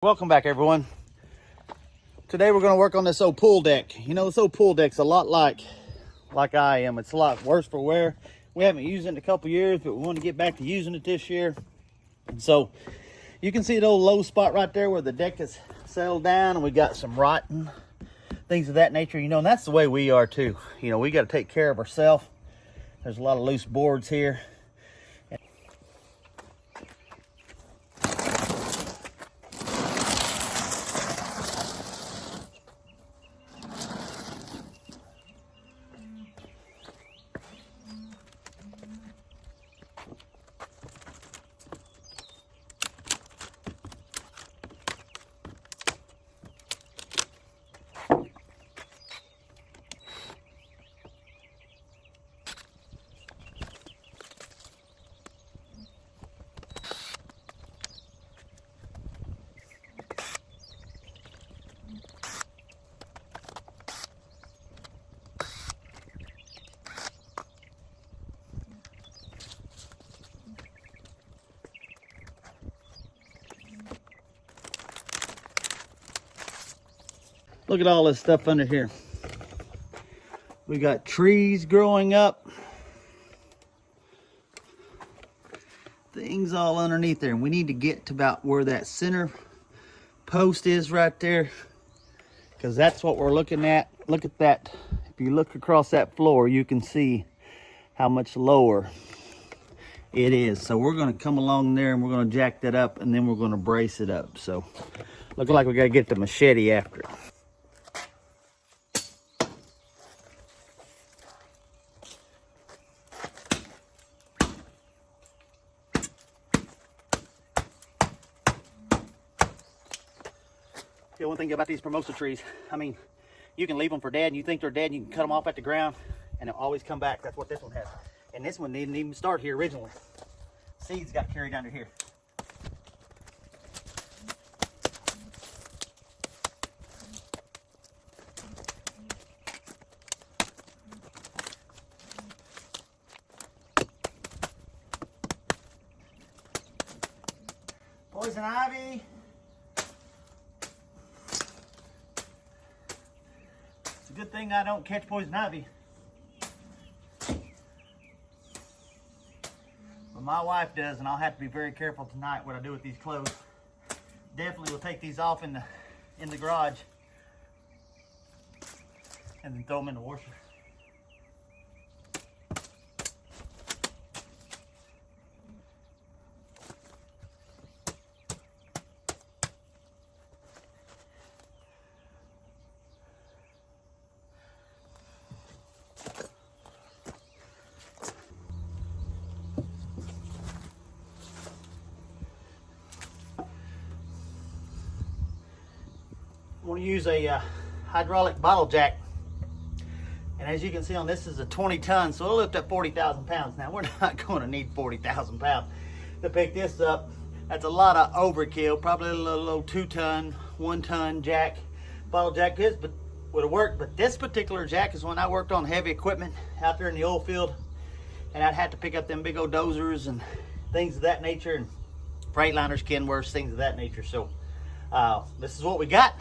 Welcome back, everyone. Today we're going to work on this old pool deck. You know, this old pool deck's a lot like I am. It's a lot worse for wear. We haven't used it in a couple years, but we want to get back to using it this year. And so you can see the old low spot right there where the deck is settled down, and we got some rotten things of that nature. You know, and that's the way we are too. You know, we got to take care of ourselves. There's a lot of loose boards here. Look at all this stuff under here. We got trees growing up. Things all underneath there. And we need to get to about where that center post is right there, because that's what we're looking at. Look at that. If you look across that floor, you can see how much lower it is. So we're going to come along there and we're going to jack that up, and then we're going to brace it up. So look like we got to get the machete after it. The one thing about these Formosa trees, I mean, you can leave them for dead, and you think they're dead, and you can cut them off at the ground, and they'll always come back. That's what this one has. And this one didn't even start here originally. Seeds got carried under here. Poison ivy. It's a good thing I don't catch poison ivy. But my wife does, and I'll have to be very careful tonight what I do with these clothes. Definitely will take these off in the garage and then throw them in the washer. I want to use a hydraulic bottle jack, and as you can see on this is a 20 ton, so it'll lift up 40,000 pounds. Now we're not going to need 40,000 pounds to pick this up. That's a lot of overkill. Probably a little 2 ton, 1 ton jack, bottle jack. This but would have worked, but this particular jack is when I worked on heavy equipment out there in the oil field, and I'd have to pick up them big old dozers and things of that nature, and Freightliners, Kenworths, things of that nature. So this is what we got.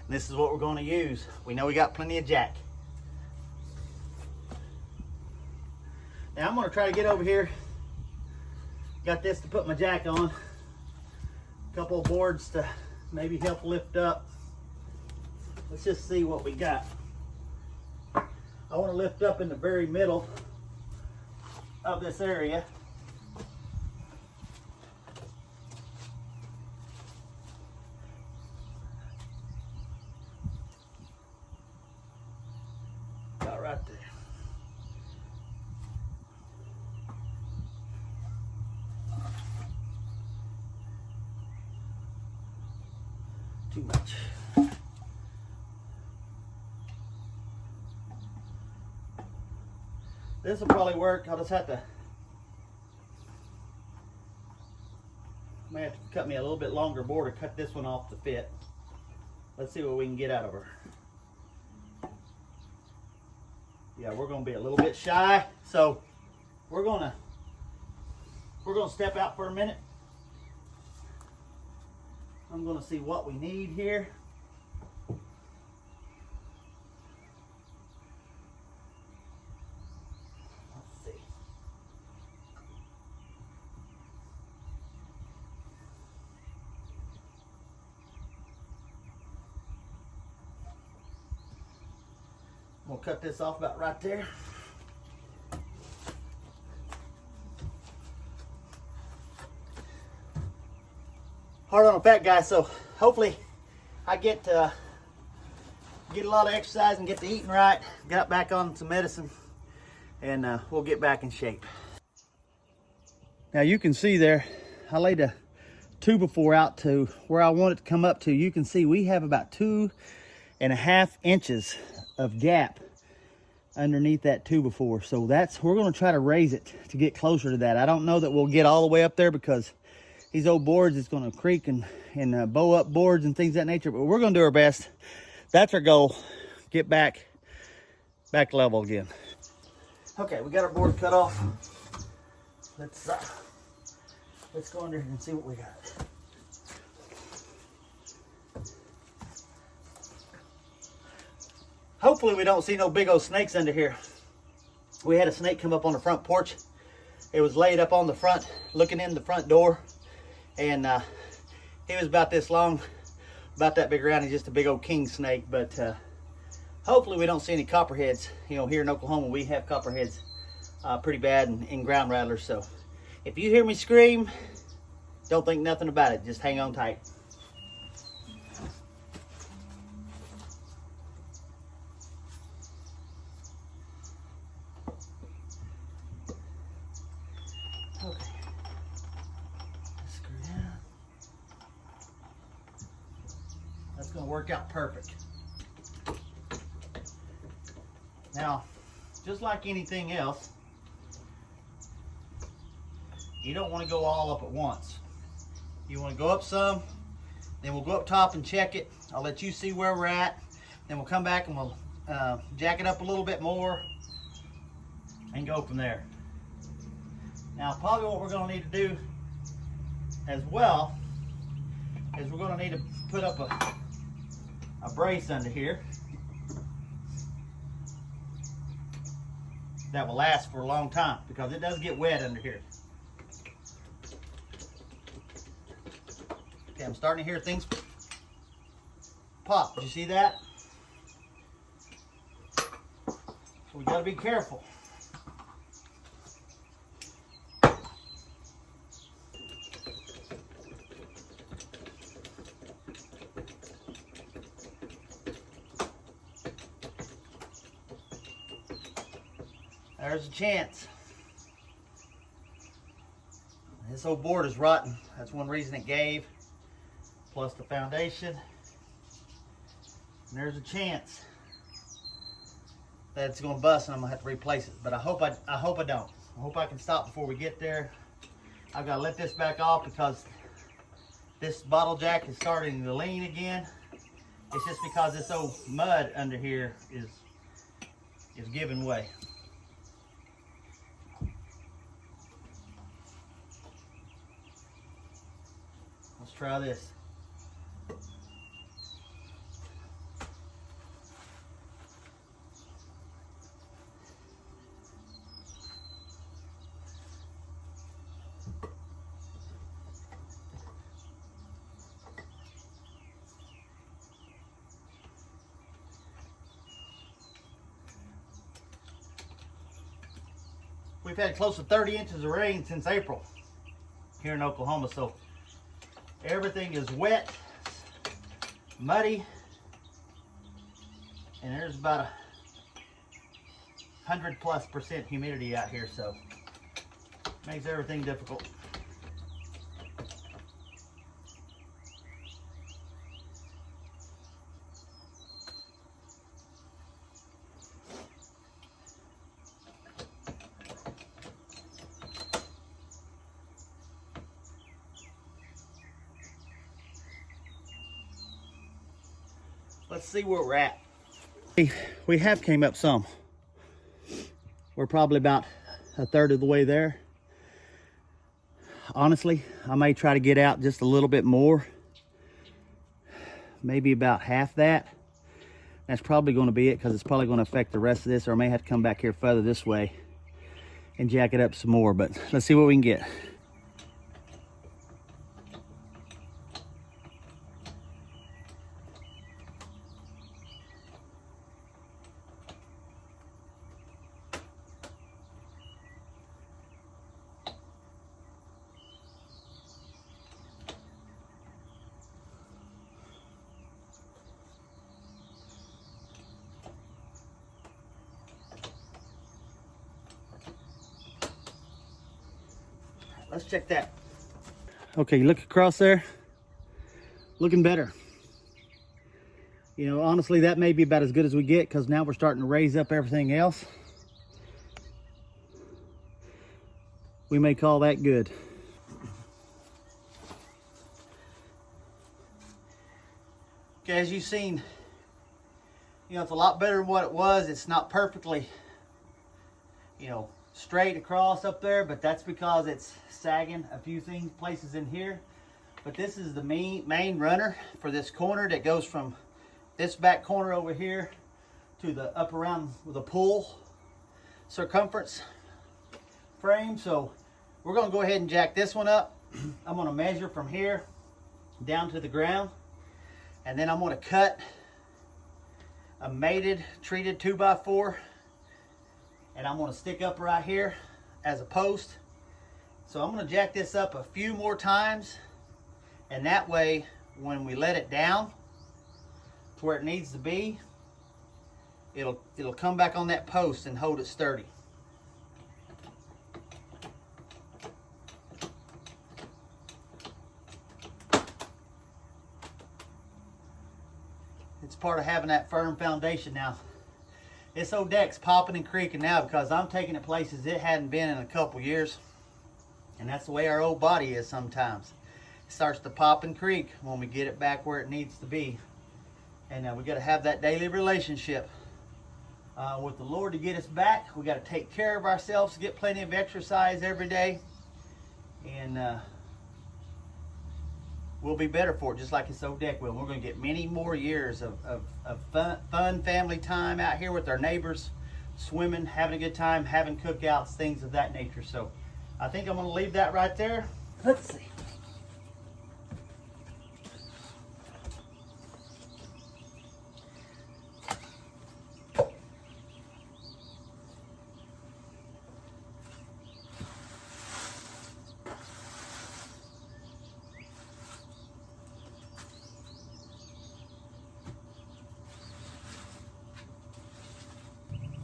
This is what we're going to use. We know we got plenty of jack. Now I'm going to try to get over here. Got this to put my jack on. A couple of boards to maybe help lift up. Let's just see what we got. I want to lift up in the very middle of this area. Right there. Too much. This will probably work. I'll just have to, may have to cut me a little bit longer board to cut this one off to fit. Let's see what we can get out of her. Yeah, we're going to be a little bit shy, so we're going to step out for a minute. I'm gonna see what we need here. Let's see. We'll cut this off about right there. Hard on the fat guy, so hopefully I get a lot of exercise and get to eating right, got back on some medicine, and we'll get back in shape. Now you can see there, I laid a 2x4 out to where I want it to come up to. You can see we have about 2.5 inches of gap underneath that 2x4. So we're gonna try to raise it to get closer to that. I don't know that we'll get all the way up there because these old boards is going to creak and bow up boards and things of that nature, but we're going to do our best. That's our goal. Get back level again. Okay, we got our board cut off. Let's go under here and see what we got. Hopefully we don't see no big old snakes under here. We had a snake come up on the front porch. It was laid up on the front, looking in the front door. And he was about this long, about that big around. He's just a big old king snake. But hopefully we don't see any copperheads. You know, here in Oklahoma we have copperheads pretty bad and ground rattlers. So if you hear me scream, don't think nothing about it. Just hang on tight. Okay. That's going to work out perfect. Now, just like anything else, you don't want to go all up at once. You want to go up some, then we'll go up top and check it. I'll let you see where we're at. Then we'll come back and we'll jack it up a little bit more and go from there. Now, probably what we're going to need to do as well is we're going to need to put up a brace under here that will last for a long time because it does get wet under here. Okay, I'm starting to hear things pop. Did you see that? So we got to be careful. There's a chance. This old board is rotten. That's one reason it gave, plus the foundation. And there's a chance that it's going to bust and I'm going to have to replace it. But I hope I don't. I hope I can stop before we get there. I've got to let this back off because this bottle jack is starting to lean again. It's just because this old mud under here is giving way. Let's try this. We've had close to 30 inches of rain since April here in Oklahoma, so everything is wet, muddy, and there's about 100+% humidity out here, so makes everything difficult. Let's see where we're at. We have came up some. We're probably about a third of the way there. Honestly, I may try to get out just a little bit more maybe about half that. That's probably going to be it, because it's probably going to affect the rest of this, or I may have to come back here further this way and jack it up some more, but let's see what we can get. Let's check that. Okay, you look across there, looking better. You know, honestly, that may be about as good as we get, because now we're starting to raise up everything else. We may call that good. Okay, as you've seen, you know, it's a lot better than what it was. It's not perfectly, you know, straight across up there, but that's because it's sagging a few places in here. But this is the main runner for this corner that goes from this back corner over here to the up around the pool circumference frame. So we're going to go ahead and jack this one up. I'm going to measure from here down to the ground, and then I'm going to cut a mated treated 2x4, and I'm going to stick up right here as a post. So I'm going to jack this up a few more times, and that way when we let it down to where it needs to be, it'll come back on that post and hold it sturdy. It's part of having that firm foundation. Now, this old deck's popping and creaking now because I'm taking it places it hadn't been in a couple years. And that's the way our old body is sometimes. It starts to pop and creak when we get it back where it needs to be. And we got to have that daily relationship with the Lord to get us back. We got to take care of ourselves, get plenty of exercise every day. And we'll be better for it, just like this old deck will. We're going to get many more years of fun family time out here with our neighbors, swimming, having a good time, having cookouts, things of that nature. So I think I'm going to leave that right there. Let's see.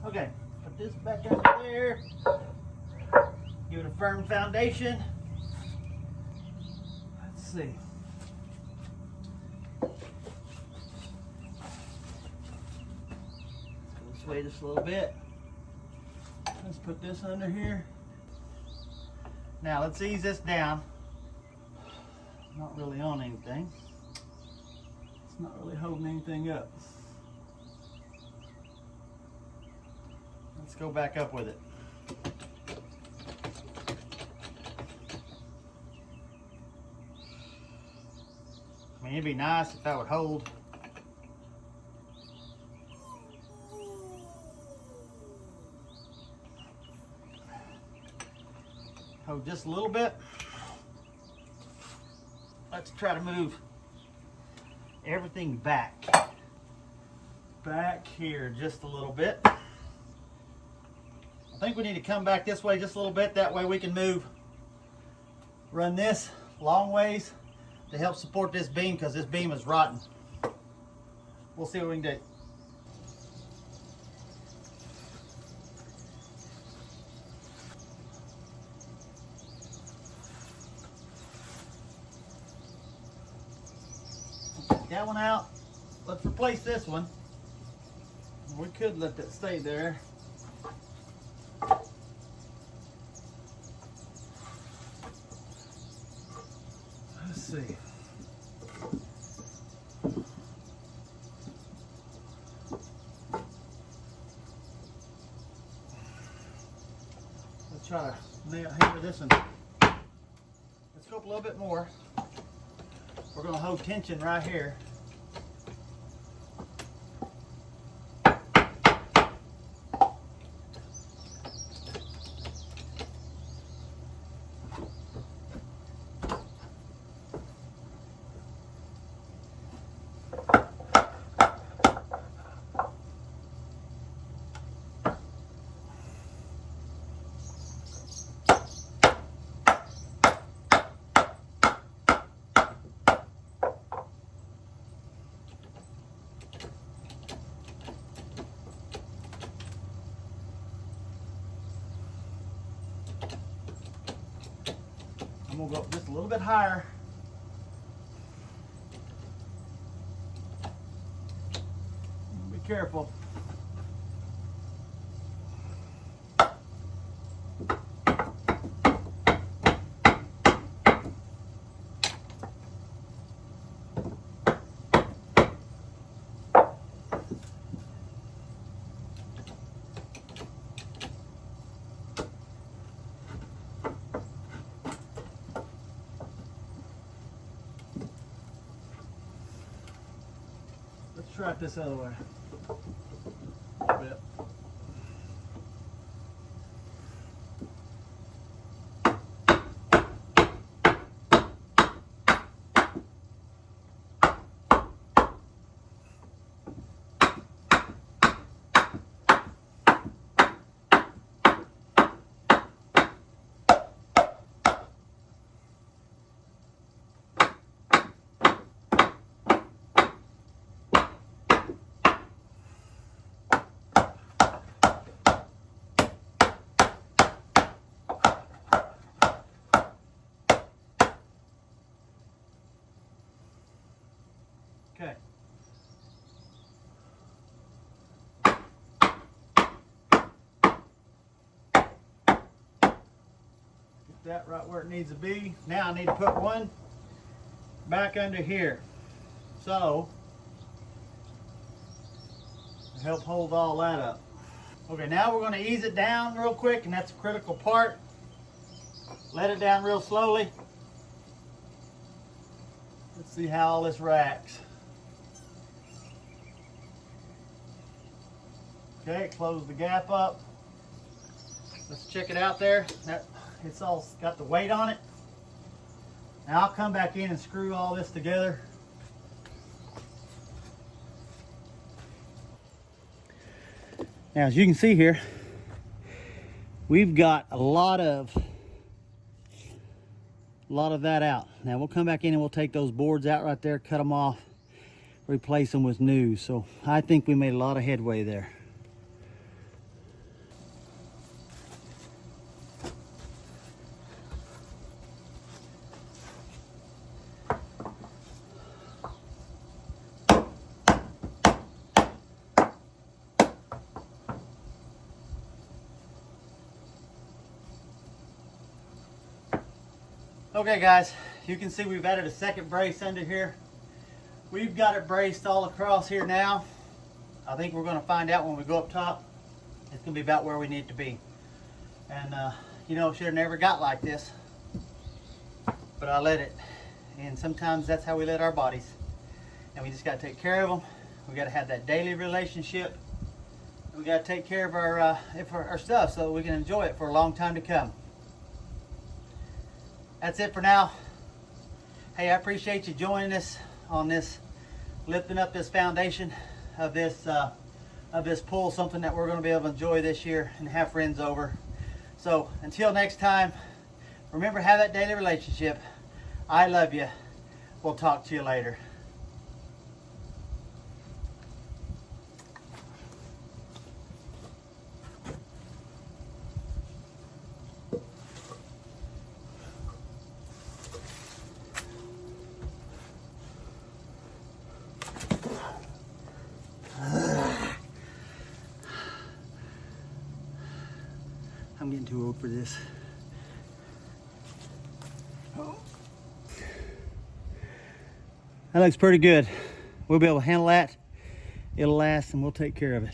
Okay, put this back out there. Give it a firm foundation. Let's see. Let's go this way just a little bit. Let's put this under here. Now let's ease this down. Not really on anything. It's not really holding anything up. Let's go back up with it. I mean, it'd be nice if that would hold. Hold just a little bit. Let's try to move everything back here just a little bit. I think we need to come back this way just a little bit. That way we can run this long ways to help support this beam, because this beam is rotten. We'll see what we can do. Take that one out. Let's replace this one. We could let that stay there. Let's see. Let's try to hammer this one. Let's go up a little bit more. We're going to hold tension right here. I'm gonna go just a little bit higher. Be careful. Let's try it this other way. A little bit. Okay. Get that right where it needs to be. Now I need to put one back under here. So, to help hold all that up. Okay, now we're going to ease it down real quick, and that's a critical part. Let it down real slowly. Let's see how all this racks. Okay, close the gap up. Let's check it out there. It's all got the weight on it. Now I'll come back in and screw all this together. Now, as you can see here, we've got a lot of that out. Now we'll come back in and we'll take those boards out right there, cut them off, replace them with new. So I think we made a lot of headway there. Okay guys, you can see we've added a second brace under here. We've got it braced all across here now. I think we're going to find out when we go up top. It's going to be about where we need to be. And you know, it should have never got like this, but I let it. And sometimes that's how we let our bodies. And we just got to take care of them. We got to have that daily relationship. We got to take care of our stuff so that we can enjoy it for a long time to come. That's it for now. Hey, I appreciate you joining us on this, lifting up this foundation of this pool, something that we're going to be able to enjoy this year and have friends over. So until next time, remember, have that daily relationship. I love you. We'll talk to you later. I'm getting too old for this. Oh. That looks pretty good. We'll be able to handle that. It'll last and we'll take care of it.